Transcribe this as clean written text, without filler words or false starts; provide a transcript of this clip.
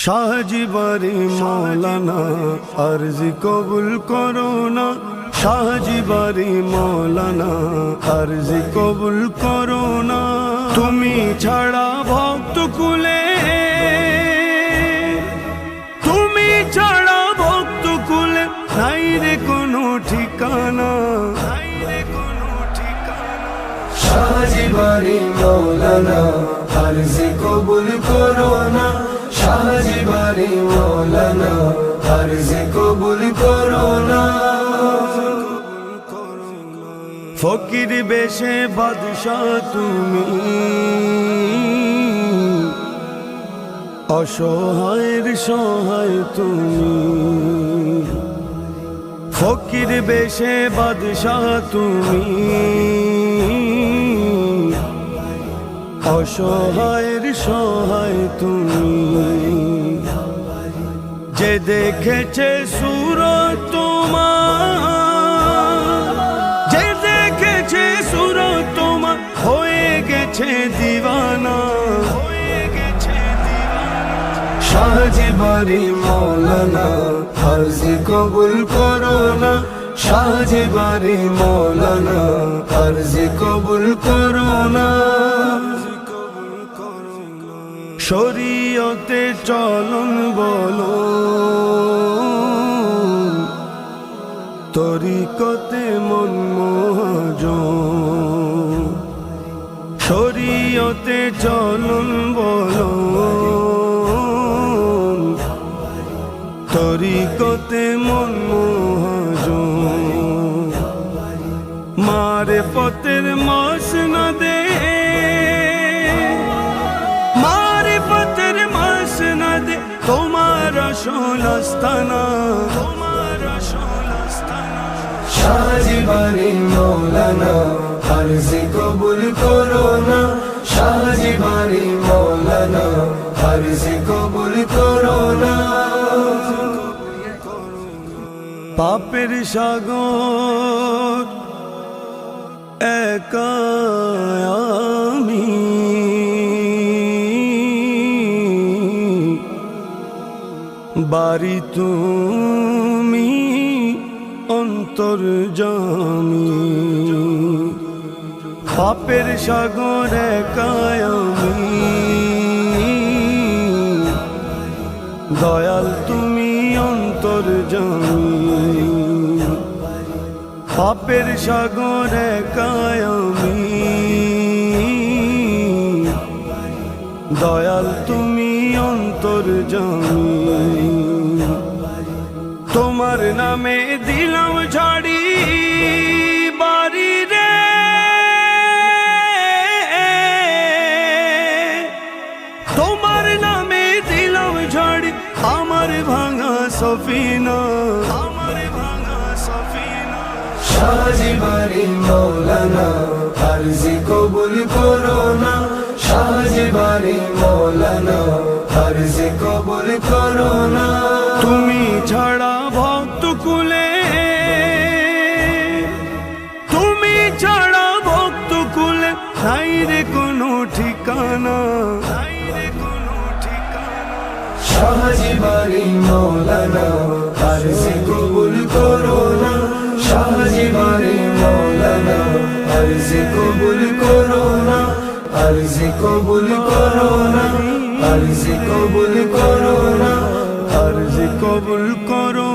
শাহজি বাড়ি মৌলানা আরজি কবুল করো না, শাহজি বাড়ি মৌলানা আরজি কবুল করো না। তুমি ছাড়া ভক্ত কুলে, তুমি ছাড়া ভক্ত কুলে নাই রে কোনো ঠিকানা, নাই রে কোনো ঠিকানা। শাহজি বাড়ি মৌলানা আরজি কবুল করো না, শাহজি বাড়ি মৌলানা আরজি কবুল করো না। ফকির বেশে বাদশাহ তুমি, অসহায়ের সহায় তুমি। ফকির বেশে বাদশাহ তুমি, অসহায়ের সহায় তুমি। যে দেখেছে সুরত তোমার, যে দেখেছে সুরত তোমার হয়ে গেছে দিওয়ানা, হয়ে গেছে দিওয়ানা। শাহজি বাড়ি মৌলানা আরজি কবুল করো না, শাহজি বাড়ি মৌলানা আরজি কবুল করো না। শরীয়তে চলন বলো, তরিকতে মন মহাজন। শরীয়তে চলন বলো, তরিকতে মন মহাজন। মারে পথের মাস না দে, তোমার আসল আস্তানা, তোমার আসল আস্তানা। শাহজি বাড়ি মৌলানা আরজি কবুল করো না, শাহজি বাড়ি মৌলানা আরজি কবুল করো না। পাপের সাগর একা আমি, বাড়ি তুমি অন্তর্যামী। পাপের সাগর একাই আমি, দয়াল তুমি অন্তর্যামী। পাপের সাগর একাই আমি, দয়াল তুমি অন্তর্যামী। তোমার নামে দিলাম ঝাড়ি বাড়ি রে, তোমার নামে দিলাম ঝাড়ি আমার ভাঙা সফিনা, আমার ভাঙা সফিনা। শাহজি বাড়ি মৌলানা আরজি কবুল করো না, শাহজি বাড়ি মৌলানা আরজি কবুল করো না। তুমি ছাড়া ভক্ত কুলে, তুমি ছাড়া ভক্ত কুলে নাই রে কোনো ঠিকানা, নাই রে কোনো ঠিকানা। শাহজি বাড়ি মৌলানা আরজি কবুল করো না, শাহজি বাড়ি মৌলানা আরজি কবুল করো না, আরজি কবুল করো না, আরজি কবুল করো না, আরজি কবুল করো